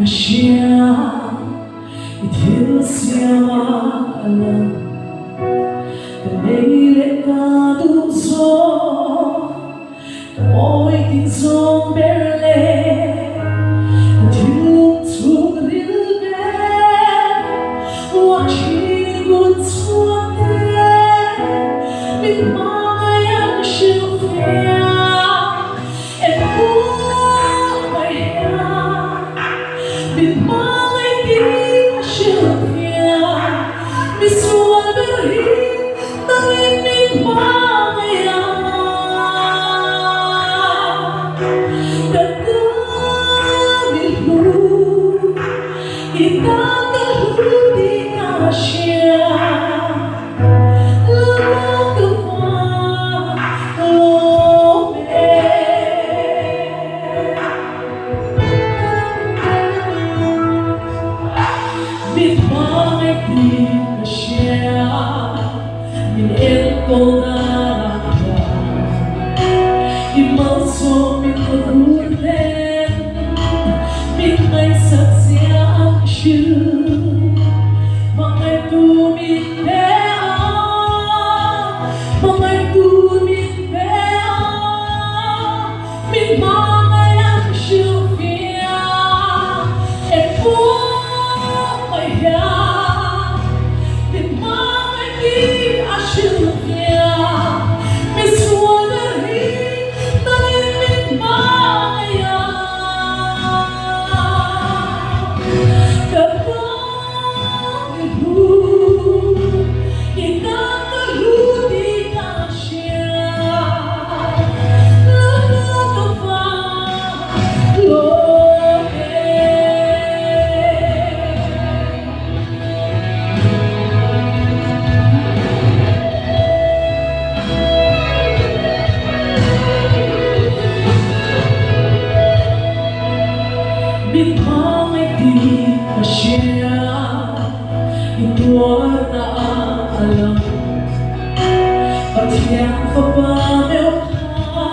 siya itil siya alam kanile ka duso kamoy tinsong berle tilung tung rilbe watching good swate mit hmangaih hrilh fiah and mit hmangaih hrilh fiah misual berhin tangin mit hmangaih kadamilhu itakahludi ka siya mit hmangaih siya min ento na nakya imalso min karulen min may saksya ang hrilh hmangaih tu min fiah hmangaih tu min fiah min hmangaih hrilh fiah and mit hmangaih hrilh fiah misual berhin tangin mit hmangaih kadamilhu itakahludi ka siya mit hmangaih siya ito ang naalam pagtiyang pabamel ka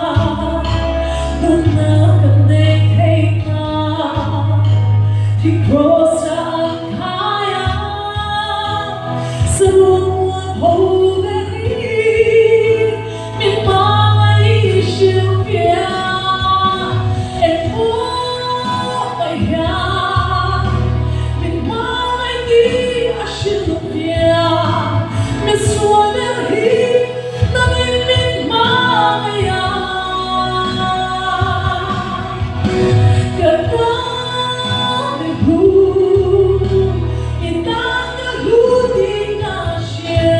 nung Angaihtei ka tikro sa Angaihtei sa lungkot hogari mit hmangaih hrilh fiah and mit hmangaih hrilh fiah misual berhin tangin mit hmangaih kadamilhu itakahludi ka siya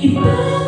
Ita